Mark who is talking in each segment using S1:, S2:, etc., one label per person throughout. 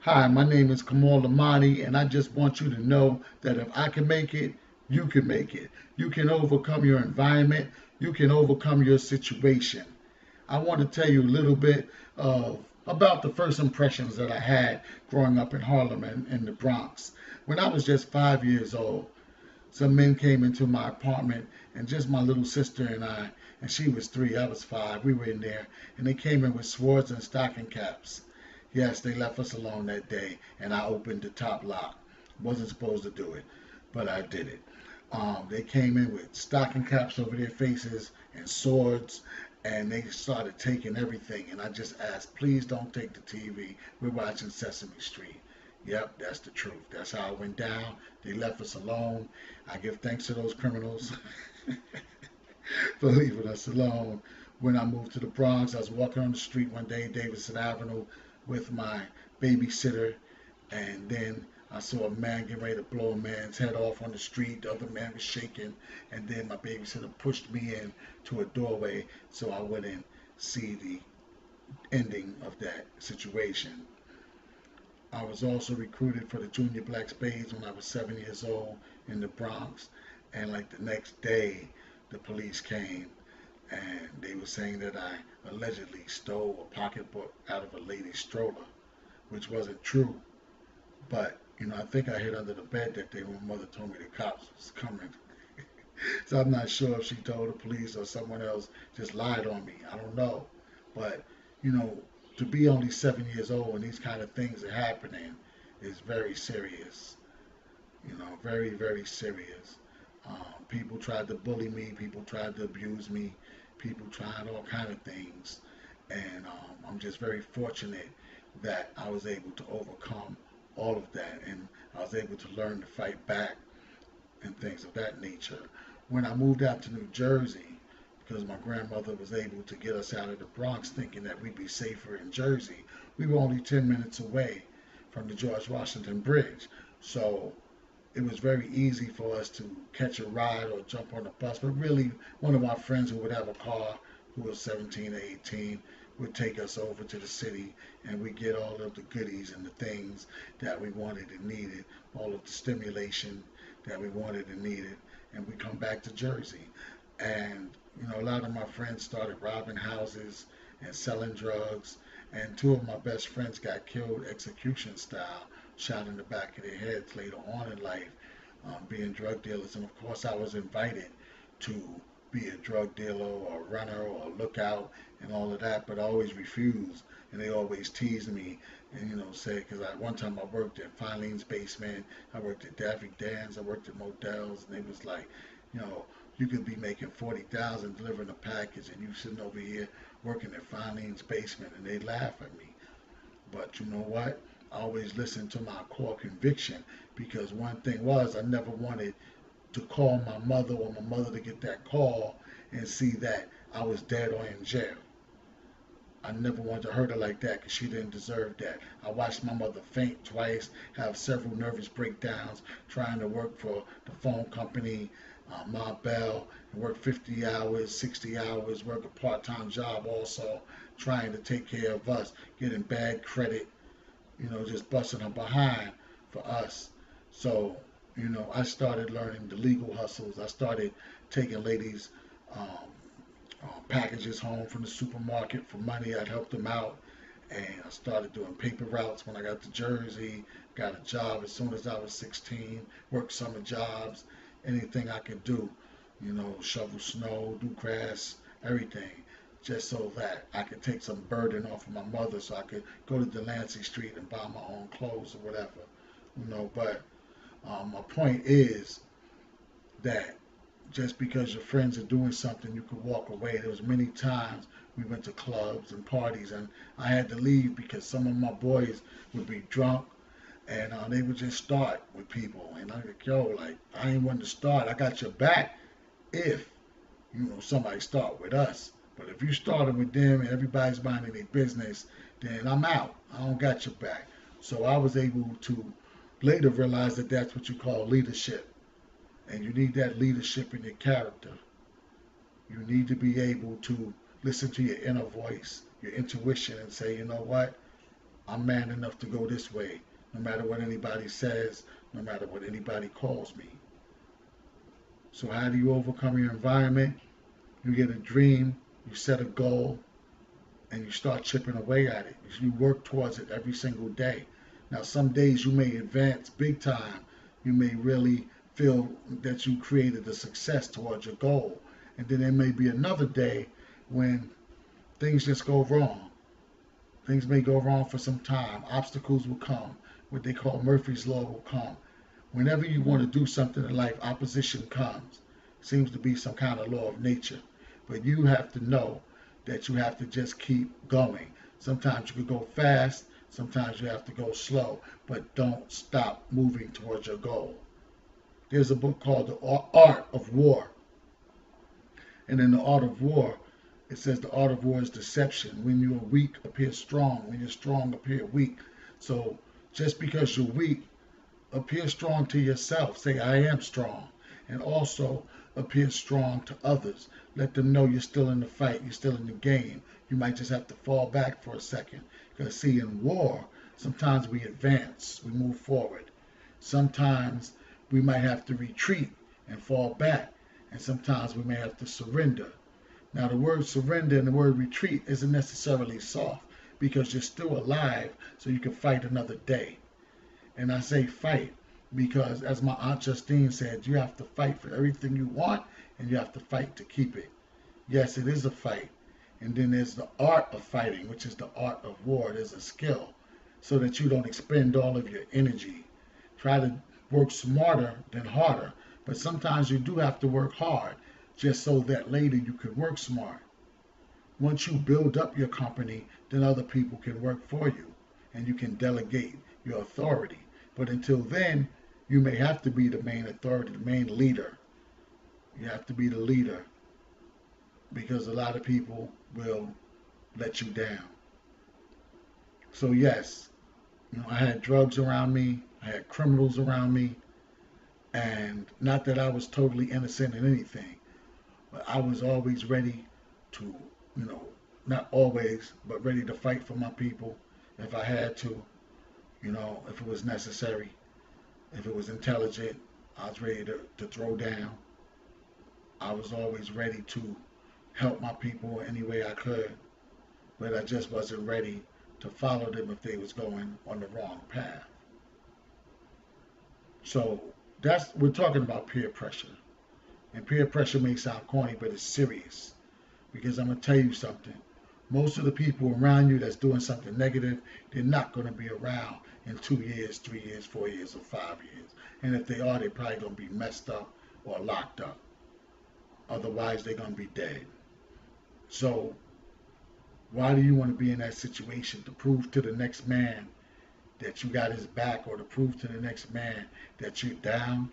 S1: Hi, my name is Kamal Lamani, and I just want you to know that if I can make it, you can make it. You can overcome your environment, you can overcome your situation. I want to tell you a little bit about the first impressions that I had growing up in Harlem and in the Bronx. When I was just 5 years old, some men came into my apartment, and just my little sister and I, and she was 3, I was 5, we were in there, and they came in with swords and stocking caps. Yes, they left us alone that day, and I opened the top lock. Wasn't supposed to do it, but I did it. They came in with stocking caps over their faces and swords, and they started taking everything. And I just asked, please don't take the TV. We're watching Sesame Street. Yep, that's the truth. That's how it went down. They left us alone. I give thanks to those criminals for leaving us alone. When I moved to the Bronx, I was walking on the street one day, Davidson Avenue, with my babysitter, and then I saw a man getting ready to blow a man's head off on the street. The other man was shaking, and then my babysitter pushed me in to a doorway so I wouldn't see the ending of that situation. I was also recruited for the Junior Black Spades when I was 7 years old in the Bronx, and like the next day, the police came and they were saying that I allegedly stole a pocketbook out of a lady's stroller, which wasn't true. But I think I hid under the bed that day when my mother told me the cops was coming. So I'm not sure if she told the police or someone else just lied on me. I don't know. But you know, to be only 7 years old and these kind of things are happening is very serious. Very, very serious. People tried to bully me. People tried to abuse me. People tried all kind of things, and I'm just very fortunate that I was able to overcome all of that, and I was able to learn to fight back and things of that nature. When I moved out to New Jersey, because my grandmother was able to get us out of the Bronx thinking that we'd be safer in Jersey, we were only 10 minutes away from the George Washington Bridge. So it was very easy for us to catch a ride or jump on a bus. But really, one of our friends who would have a car, who was 17 or 18, would take us over to the city, and we get all of the goodies and the things that we wanted and needed, all of the stimulation that we wanted and needed, and we come back to Jersey. And a lot of my friends started robbing houses and selling drugs, and two of my best friends got killed execution style, shot in the back of their heads later on in life, being drug dealers. And of course, I was invited to be a drug dealer or a runner or a lookout and all of that, but I always refused. And they always teased me and say, because at one time I worked at Filene's Basement, I worked at Daffy Dan's, I worked at Modell's, and they was like, you know, you could be making 40,000 delivering a package, and you sitting over here working at Filene's Basement, and they laugh at me. But you know what? I always listened to my core conviction, because one thing was I never wanted to call my mother or my mother to get that call and see that I was dead or in jail. I never wanted to hurt her like that because she didn't deserve that. I watched my mother faint twice, have several nervous breakdowns trying to work for the phone company, Ma Bell, and work 50 hours, 60 hours, work a part-time job also, trying to take care of us, getting bad credit, just busting her behind for us. So, I started learning the legal hustles. I started taking ladies' um, packages home from the supermarket for money. I'd help them out. And I started doing paper routes when I got to Jersey. Got a job as soon as I was 16. Worked summer jobs, anything I could do. Shovel snow, do grass, everything. Just so that I could take some burden off of my mother so I could go to Delancey Street and buy my own clothes or whatever. But my point is that just because your friends are doing something, you could walk away. There was many times we went to clubs and parties, and I had to leave because some of my boys would be drunk, and they would just start with people. And I'm like, yo, like, I ain't want to start. I got your back if, somebody start with us. But if you started with them and everybody's minding their business, then I'm out. I don't got your back. So I was able to later realize that that's what you call leadership. And you need that leadership in your character. You need to be able to listen to your inner voice, your intuition, and say, you know what? I'm man enough to go this way, no matter what anybody says, no matter what anybody calls me. So how do you overcome your environment? You get a dream, you set a goal, and you start chipping away at it. You work towards it every single day. Now, some days you may advance big time. You may really feel that you created a success towards your goal. And then there may be another day when things just go wrong. Things may go wrong for some time. Obstacles will come. What they call Murphy's Law will come. Whenever you want to do something in life, opposition comes. Seems to be some kind of law of nature. But you have to know that you have to just keep going. Sometimes you can go fast, sometimes you have to go slow, but don't stop moving towards your goal. There's a book called The Art of War. And in The Art of War, it says the art of war is deception. When you are weak, appear strong. When you're strong, appear weak. So just because you're weak, appear strong to yourself. Say, I am strong. And also appear strong to others. Let them know you're still in the fight. You're still in the game. You might just have to fall back for a second. Because see, in war, sometimes we advance. We move forward. Sometimes we might have to retreat and fall back. And sometimes we may have to surrender. Now, the word surrender and the word retreat isn't necessarily soft because you're still alive so you can fight another day. And I say fight because, as my Aunt Justine said, you have to fight for everything you want and you have to fight to keep it. Yes, it is a fight. And then there's the art of fighting, which is the art of war. There's a skill so that you don't expend all of your energy. Try to work smarter than harder. But sometimes you do have to work hard just so that later you can work smart. Once you build up your company, then other people can work for you and you can delegate your authority. But until then, you may have to be the main authority, the main leader. You have to be the leader because a lot of people will let you down. So yes, I had drugs around me, I had criminals around me, and not that I was totally innocent in anything. I was always ready to, not always, but ready to fight for my people if I had to, if it was necessary. If it was intelligent, I was ready to throw down. I was always ready to help my people any way I could, but I just wasn't ready to follow them if they was going on the wrong path. So we're talking about peer pressure. And peer pressure may sound corny, but it's serious. Because I'm going to tell you something. Most of the people around you that's doing something negative, they're not going to be around in 2 years, 3 years, 4 years, or 5 years. And if they are, they're probably going to be messed up or locked up. Otherwise, they're going to be dead. So why do you want to be in that situation? To prove to the next man that you got his back, or to prove to the next man that you're down?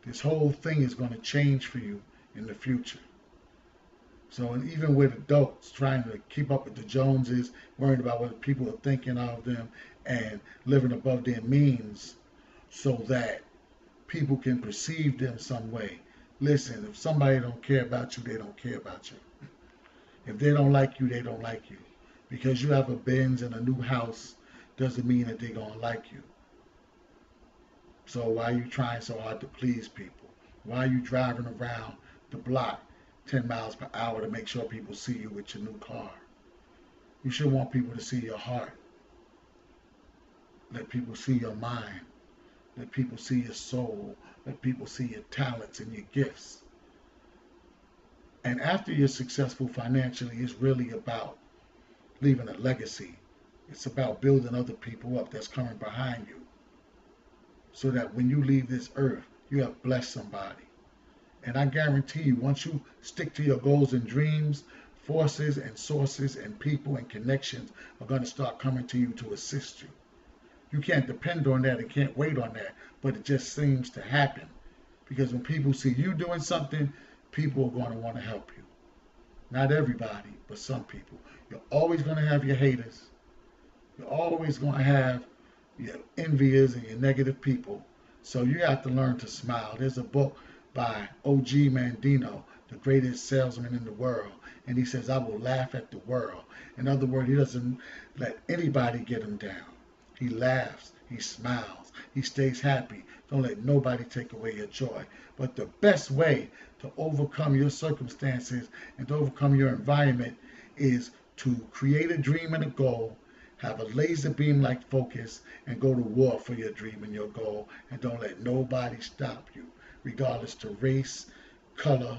S1: This whole thing is going to change for you in the future. So, and even with adults trying to keep up with the Joneses, worrying about what people are thinking of them, and living above their means so that people can perceive them some way. Listen, if somebody don't care about you, they don't care about you. If they don't like you, they don't like you. Because you have a Benz and a new house doesn't mean that they're going to like you. So why are you trying so hard to please people? Why are you driving around the block 10 miles per hour to make sure people see you with your new car? You should want people to see your heart. Let people see your mind. Let people see your soul. Let people see your talents and your gifts. And after you're successful financially, it's really about leaving a legacy. It's about building other people up that's coming behind you, so that when you leave this earth, you have blessed somebody. And I guarantee you, once you stick to your goals and dreams, forces and sources and people and connections are going to start coming to you to assist you. You can't depend on that and can't wait on that, but it just seems to happen. Because when people see you doing something, people are going to want to help you. Not everybody, but some people. You're always going to have your haters. You're always going to have your envious and your negative people. So you have to learn to smile. There's a book by O.G. Mandino, the greatest salesman in the world. And he says, I will laugh at the world. In other words, he doesn't let anybody get him down. He laughs, he smiles, he stays happy. Don't let nobody take away your joy. But the best way to overcome your circumstances and to overcome your environment is to create a dream and a goal, have a laser beam like focus, and go to war for your dream and your goal. And don't let nobody stop you, regardless to race, color,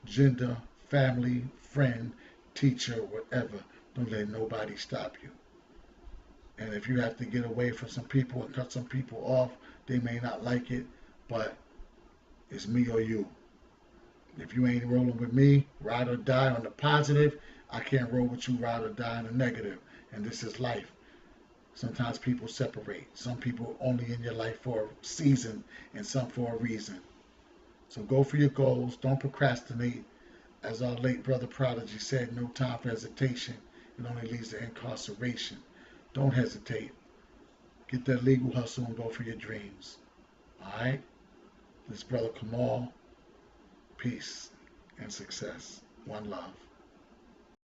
S1: gender, family, friend, teacher, whatever. Don't let nobody stop you. And if you have to get away from some people and cut some people off, they may not like it, but it's me or you. If you ain't rolling with me, ride or die on the positive, I can't roll with you, ride or die on the negative. And this is life. Sometimes people separate. Some people only in your life for a season and some for a reason. So go for your goals. Don't procrastinate. As our late brother Prodigy said, no time for hesitation. It only leads to incarceration. Don't hesitate. Get that legal hustle and go for your dreams. All right? This brother Kamal. Peace and success. One love.